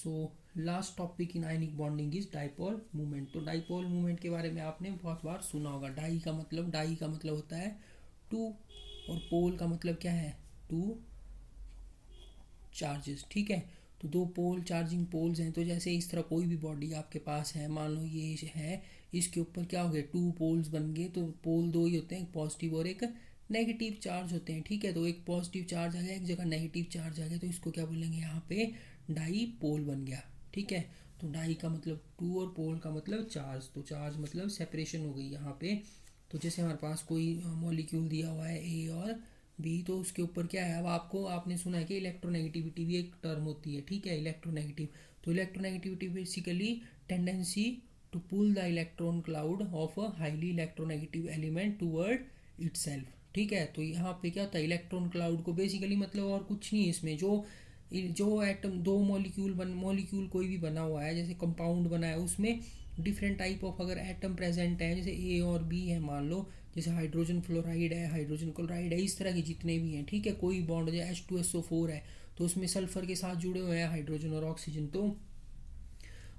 So last topic in ionic bonding is dipole movement. तो dipole movement के बारे में आपने बहुत बार सुना होगा। डाई का मतलब होता है टू, और पोल का मतलब क्या है, टू चार्जेस। ठीक है, तो दो पोल चार्जिंग पोल्स हैं। तो जैसे इस तरह कोई भी बॉडी आपके पास है, मान लो ये है, इसके ऊपर क्या हो गया, टू पोल्स बन गए। तो पोल दो ही होते हैं, एक पॉजिटिव और एक नेगेटिव चार्ज होते हैं। ठीक है, तो एक पॉजिटिव चार्ज आ गया, एक जगह नेगेटिव चार्ज आ गया, तो इसको क्या बोलेंगे, यहाँ पे डाई पोल बन गया। ठीक है, तो डाई का मतलब टू और पोल का मतलब चार्ज। तो चार्ज मतलब सेपरेशन हो गई यहाँ पे। तो जैसे हमारे पास कोई मॉलिक्यूल दिया हुआ है ए और बी, तो उसके ऊपर क्या है, अब आपने सुना है कि इलेक्ट्रोनेगेटिविटी भी एक टर्म होती है। ठीक है, इलेक्ट्रोनेगेटिव, तो electronegativity basically tendency to pull the electron cloud of a highly electronegative element toward itself. ठीक है, तो यहाँ पे क्या होता है, इलेक्ट्रॉन क्लाउड को बेसिकली मतलब और कुछ नहीं है इसमें, जो एटम दो मॉलिक्यूल कोई भी बना हुआ है, जैसे कंपाउंड बना है, उसमें डिफरेंट टाइप ऑफ अगर एटम प्रेजेंट है, जैसे ए और बी है मान लो, जैसे हाइड्रोजन फ्लोराइड है, हाइड्रोजन क्लोराइड है, इस तरह के जितने भी हैं। ठीक है, कोई बॉन्ड जैसे H2SO4 है, तो उसमें सल्फर के साथ जुड़े हुए हैं हाइड्रोजन और ऑक्सीजन। तो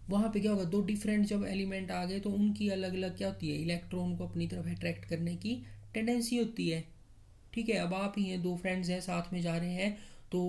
वहाँ पे क्या होगा, दो डिफरेंट जब एलिमेंट आ गए तो उनकी अलग अलग क्या होती है, इलेक्ट्रॉन को अपनी तरफ अट्रैक्ट करने की टेंडेंसी होती है। ठीक है, अब आप ही हैं, दो फ्रेंड्स हैं, साथ में जा रहे हैं, तो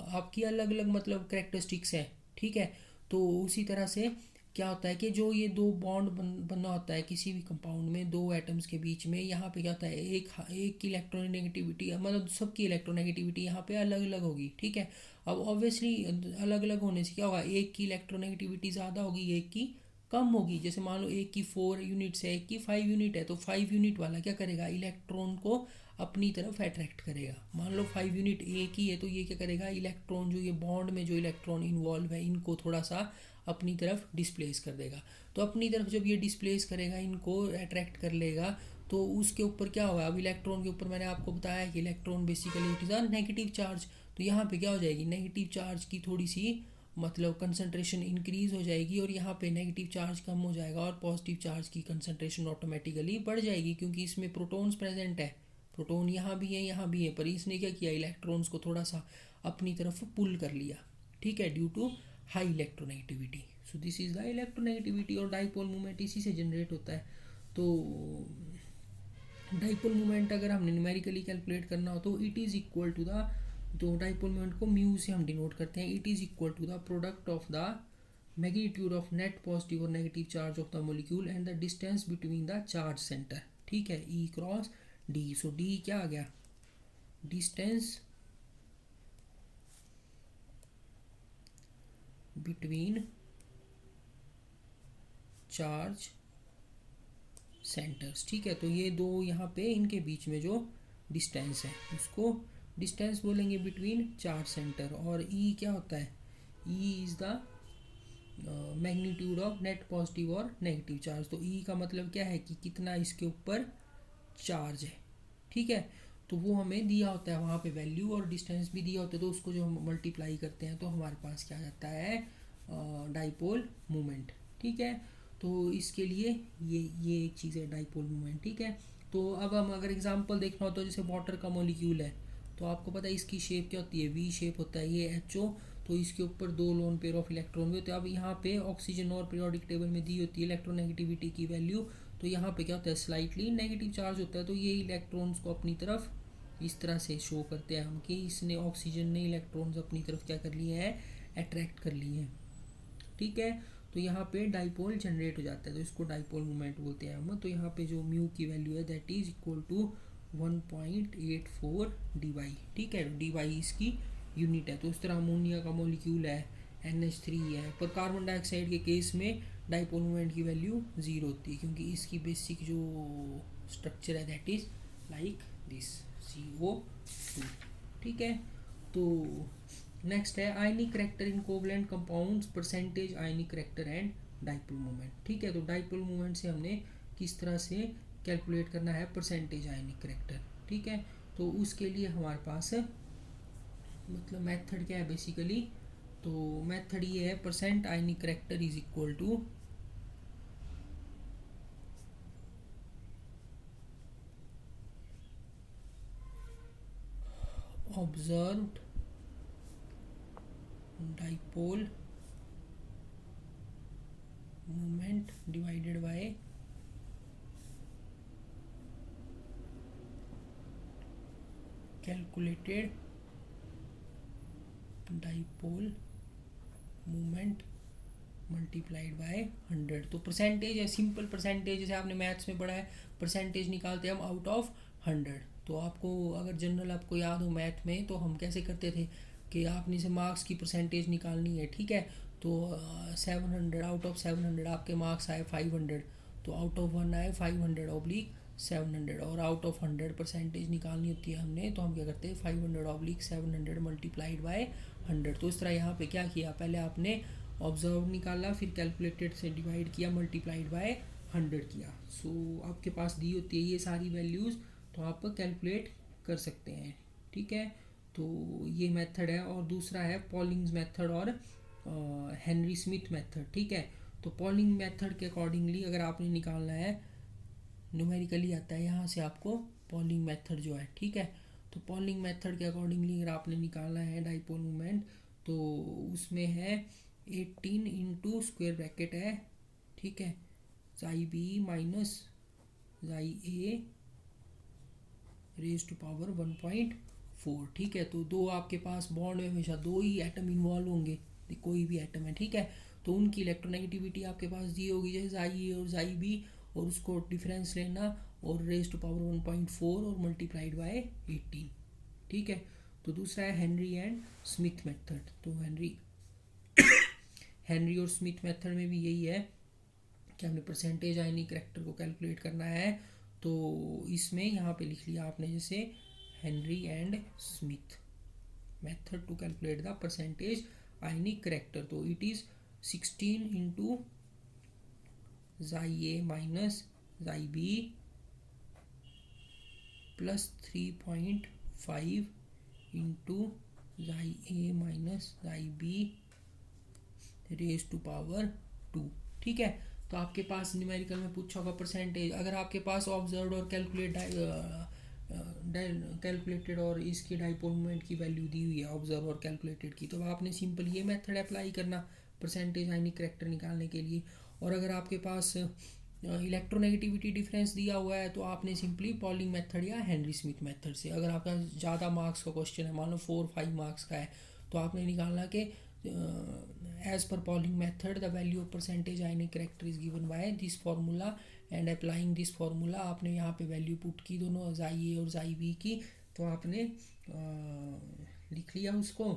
आपकी अलग अलग मतलब करेक्टरिस्टिक्स हैं। ठीक है, तो उसी तरह से क्या होता है कि जो ये दो बॉन्ड बनना होता है किसी भी कंपाउंड में दो एटम्स के बीच में, यहाँ पे क्या होता है, एक की इलेक्ट्रोनेगेटिविटी मतलब सबकी इलेक्ट्रोनेगेटिविटी यहाँ पे अलग अलग होगी। ठीक है, अब ऑब्वियसली अलग अलग होने से क्या होगा, एक की इलेक्ट्रोनेगेटिविटी ज़्यादा होगी, एक की कम होगी। जैसे मान लो एक की 4 यूनिट्स है, एक की 5 यूनिट है, तो 5 यूनिट वाला क्या करेगा, इलेक्ट्रॉन को अपनी तरफ अट्रैक्ट करेगा। मान लो 5 यूनिट एक ही है, तो ये क्या करेगा, इलेक्ट्रॉन जो ये बॉन्ड में जो इलेक्ट्रॉन इन्वॉल्व है इनको थोड़ा सा अपनी तरफ डिस्प्लेस कर देगा। तो अपनी तरफ जब ये डिस्प्लेस करेगा, इनको अट्रैक्ट कर लेगा, तो उसके ऊपर क्या होगा, अब इलेक्ट्रॉन के ऊपर मैंने आपको बताया कि electron basically it is a negative charge. तो यहाँ पे क्या हो जाएगी, नेगेटिव चार्ज की थोड़ी सी मतलब कंसंट्रेशन इंक्रीज हो जाएगी, और यहाँ पे नेगेटिव चार्ज कम हो जाएगा, और पॉजिटिव चार्ज की कंसंट्रेशन ऑटोमेटिकली बढ़ जाएगी, क्योंकि इसमें प्रोटॉन्स प्रेजेंट है। प्रोटॉन यहाँ भी है, यहाँ भी है, पर इसने क्या किया, इलेक्ट्रॉन्स को थोड़ा सा अपनी तरफ पुल कर लिया। ठीक है, due to high electronegativity. So this is the electronegativity, और डाइपोल मूवमेंट इसी से जनरेट होता है। तो डाइपोल मूवमेंट अगर हमने न्यूमेरिकली कैलकुलेट करना हो तो it is equal to the, तो डाइपोल मूवमेंट को म्यू से हम डिनोट करते हैं, it is equal to the product of the magnitude of net positive और negative charge of the molecule and the distance between the charge centre. ठीक है, E cross D. So D क्या आ गया, डिस्टेंस बिटवीन चार्ज सेंटर्स। ठीक है, तो ये दो यहाँ पे इनके बीच में जो डिस्टेंस है उसको डिस्टेंस बोलेंगे बिटवीन चार्ज सेंटर। और ई क्या होता है, E is the magnitude of net positive और नेगेटिव चार्ज। तो ई का मतलब क्या है कि कितना इसके ऊपर चार्ज है। ठीक है, तो वो हमें दिया होता है वहाँ पे वैल्यू, और डिस्टेंस भी दिया होता है, तो उसको जो हम मल्टीप्लाई करते हैं तो हमारे पास क्या आ जाता है, डाइपोल मूवमेंट। ठीक है, तो इसके लिए ये एक चीज़ है डाइपोल मूवमेंट। ठीक है, तो अब हम अगर एग्जांपल देखना हो तो जैसे वाटर का मॉलिक्यूल है, तो आपको पता है इसकी शेप क्या होती है, वी शेप होता है, ये HO, तो इसके ऊपर दो लोन पेयर ऑफ इलेक्ट्रॉन भी होते हैं। अब यहाँ पे ऑक्सीजन और पीरियोडिक टेबल में दी होती है इलेक्ट्रोनेगेटिविटी की वैल्यू, तो यहाँ पे क्या होता है, स्लाइटली नेगेटिव चार्ज होता है। तो ये इलेक्ट्रॉन्स को अपनी तरफ इस तरह से शो करते हैं हम कि इसने ऑक्सीजन ने इलेक्ट्रॉन्स अपनी तरफ क्या कर लिए हैं, अट्रैक्ट कर लिए हैं। ठीक है, तो यहाँ पे डाइपोल जनरेट हो जाता है, तो इसको डाइपोल मूवमेंट बोलते हैं हम। तो यहाँ पे जो म्यू की वैल्यू है that is equal to 1.84 dy। ठीक है, dy इसकी यूनिट है। तो इस तरह अमोनिया का मॉलिक्यूल है, NH3 है, पर कार्बन डाइऑक्साइड के केस में डाइपोल मूवमेंट की वैल्यू 0 होती है, क्योंकि इसकी बेसिक जो स्ट्रक्चर है that is like this, CO2। ठीक है, तो नेक्स्ट है आयनिक character in covalent compounds, percentage ionic character and dipole movement. ठीक है, तो डाइपोल मूवमेंट से हमने किस तरह से कैलकुलेट करना है परसेंटेज आयनिक करेक्टर। ठीक है, तो उसके लिए हमारे पास मतलब मेथड क्या है बेसिकली, तो मेथड ये है, percent ionic character is equal to observed dipole moment divided by calculated dipole moment multiplied by 100। तो परसेंटेज है, सिंपल परसेंटेज, जैसे आपने मैथ्स में पढ़ा है परसेंटेज निकालते हैं हम आउट ऑफ 100। तो आपको अगर जनरल आपको याद हो मैथ में, तो हम कैसे करते थे कि आपने से मार्क्स की परसेंटेज निकालनी है, ठीक है। तो 700 आउट ऑफ 700 आपके मार्क्स आए 500, तो आउट ऑफ 1 आए 500 ऑब्लिक 700, और आउट ऑफ 100 परसेंटेज निकालनी होती है हमने, तो हम क्या करते हैं 500 ऑब्लिक 700 मल्टीप्लाइड बाय 100। तो इस तरह यहाँ पे क्या किया, पहले आपने ऑब्जर्व निकाला, फिर कैलकुलेटेड से डिवाइड किया, मल्टीप्लाइड बाय 100 किया। सो आपके पास दी होती है ये सारी वैल्यूज़, तो आप कैलकुलेट कर सकते हैं, ठीक है। तो ये मेथड है, और दूसरा है पॉलिंग्स मेथड और हेनरी स्मिथ मेथड, ठीक है। तो पॉलिंग मेथड के अकॉर्डिंगली अगर आपने निकालना है, न्यूमेरिकली आता है यहाँ से आपको पॉलिंग मेथड जो है, ठीक है। तो पॉलिंग मेथड के अकॉर्डिंगली अगर आपने निकालना है डाइपोल मोमेंट, तो उसमें है 18 इंटू स्क्वेयर ब्रैकेट है, ठीक है, psi B minus psi A raise to power 1.4, ठीक है। तो दो आपके पास बॉन्ड में हमेशा दो ही एटम इन्वॉल्व होंगे, कोई भी एटम है, ठीक है। तो उनकी इलेक्ट्रोनेगेटिविटी आपके पास दी होगी, जैसे साई ए और साई बी, और उसको डिफरेंस लेना और रेज टू पावर 1.4 और मल्टीप्लाइड बाय 18, ठीक है। तो दूसरा है हेनरी एंड स्मिथ मेथड। तो हेनरी और स्मिथ मेथड में भी यही है कि हमने परसेंटेज आयनिक करैक्टर को कैलकुलेट करना है। तो इसमें यहाँ पे लिख लिया आपने जैसे Henry and Smith method to calculate the percentage ionic character. तो it is 16 into chi A minus chi B plus 3.5 into chi A minus chi B raise to power 2, ठीक है। तो आपके पास न्यूमेरिकल में पूछा होगा परसेंटेज, अगर आपके पास ऑब्जर्व्ड और कैलकुलेटेड और इसकी डाइपोल मोमेंट की वैल्यू दी हुई है ऑब्जर्व और कैलकुलेटेड की, तो आपने सिंपल ये मेथड अप्लाई करना परसेंटेज आयनिक करैक्टर निकालने के लिए। और अगर आपके पास इलेक्ट्रोनेगेटिविटी डिफरेंस दिया हुआ है, तो आपने सिंपली पॉलिंग मेथड या हेनरी स्मिथ मेथड से, अगर आपका ज़्यादा मार्क्स का क्वेश्चन है, मान लो 4-5 मार्क्स का है, तो आपने निकालना कि as per Pauling method the value of percentage ionic character is given by this formula and applying this formula, आपने यहाँ पे वैल्यू पुट की दोनों जाई ए और जाई बी की, तो आपने लिख लिया उसको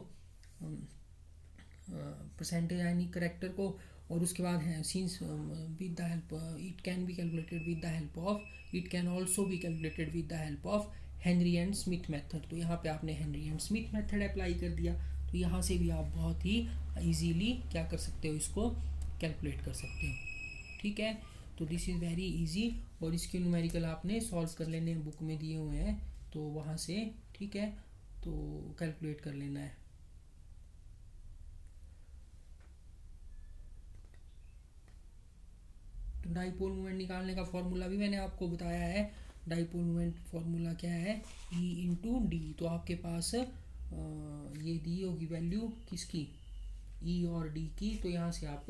परसेंटेज आयनिक करैक्टर को, और उसके बाद है since with the help it can be calculated with the help of, it can also be calculated with the help of Henry and Smith method. तो यहाँ पे आपने Henry and Smith method apply कर दिया, तो यहाँ से भी आप बहुत ही इजीली क्या कर सकते हो, इसको कैलकुलेट कर सकते हो, ठीक है। तो दिस इज़ वेरी इजी, और इसके न्यूमेरिकल आपने सॉल्व कर लेने हैं, बुक में दिए हुए हैं, तो वहाँ से, ठीक है, तो कैलकुलेट कर लेना है। तो डाइपोल मोमेंट निकालने का फॉर्मूला भी मैंने आपको बताया है। डाइपोल मोमेंट फॉर्मूला क्या है, ई इंटू डी। तो आपके पास ये दी होगी वैल्यू किसकी, ई और डी की, तो यहाँ से आप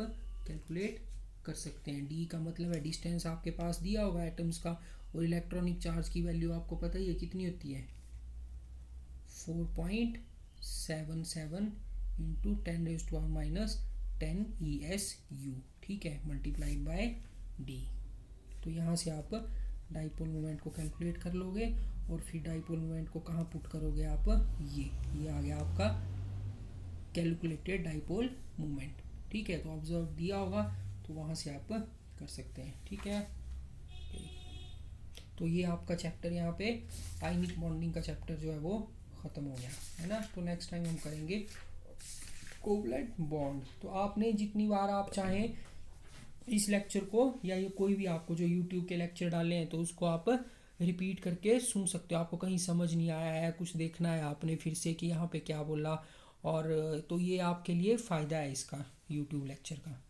कैलकुलेट कर सकते हैं। डी का मतलब है डिस्टेंस आपके पास दिया होगा एटम्स का, और इलेक्ट्रॉनिक चार्ज की वैल्यू आपको पता ही है कितनी होती है, 4.77 इंटू 10⁻⁻10 ESU, ठीक है, मल्टीप्लाइड बाय डी। तो यहाँ से आप डाइपोल मोमेंट को कैलकुलेट कर लोगे, और फिर डाइपोल मोमेंट को कहाँ पुट करोगे आप, ये आ गया आपका कैलकुलेटेड डाइपोल मोमेंट, ठीक है। तो ऑब्जर्व दिया होगा, तो वहाँ से आप कर सकते हैं, ठीक है। तो ये आपका चैप्टर यहाँ पे आयनिक बॉन्डिंग का चैप्टर जो है वो ख़त्म हो गया है ना। तो नेक्स्ट टाइम हम करेंगे कोवलेंट बॉन्ड। तो आपने जितनी बार आप चाहें इस लेक्चर को, या ये कोई भी आपको जो यूट्यूब के लेक्चर डाले हैं, तो उसको आप रिपीट करके सुन सकते हो। आपको कहीं समझ नहीं आया है, कुछ देखना है आपने फिर से कि यहाँ पे क्या बोला, और तो ये आपके लिए फ़ायदा है इसका यूट्यूब लेक्चर का।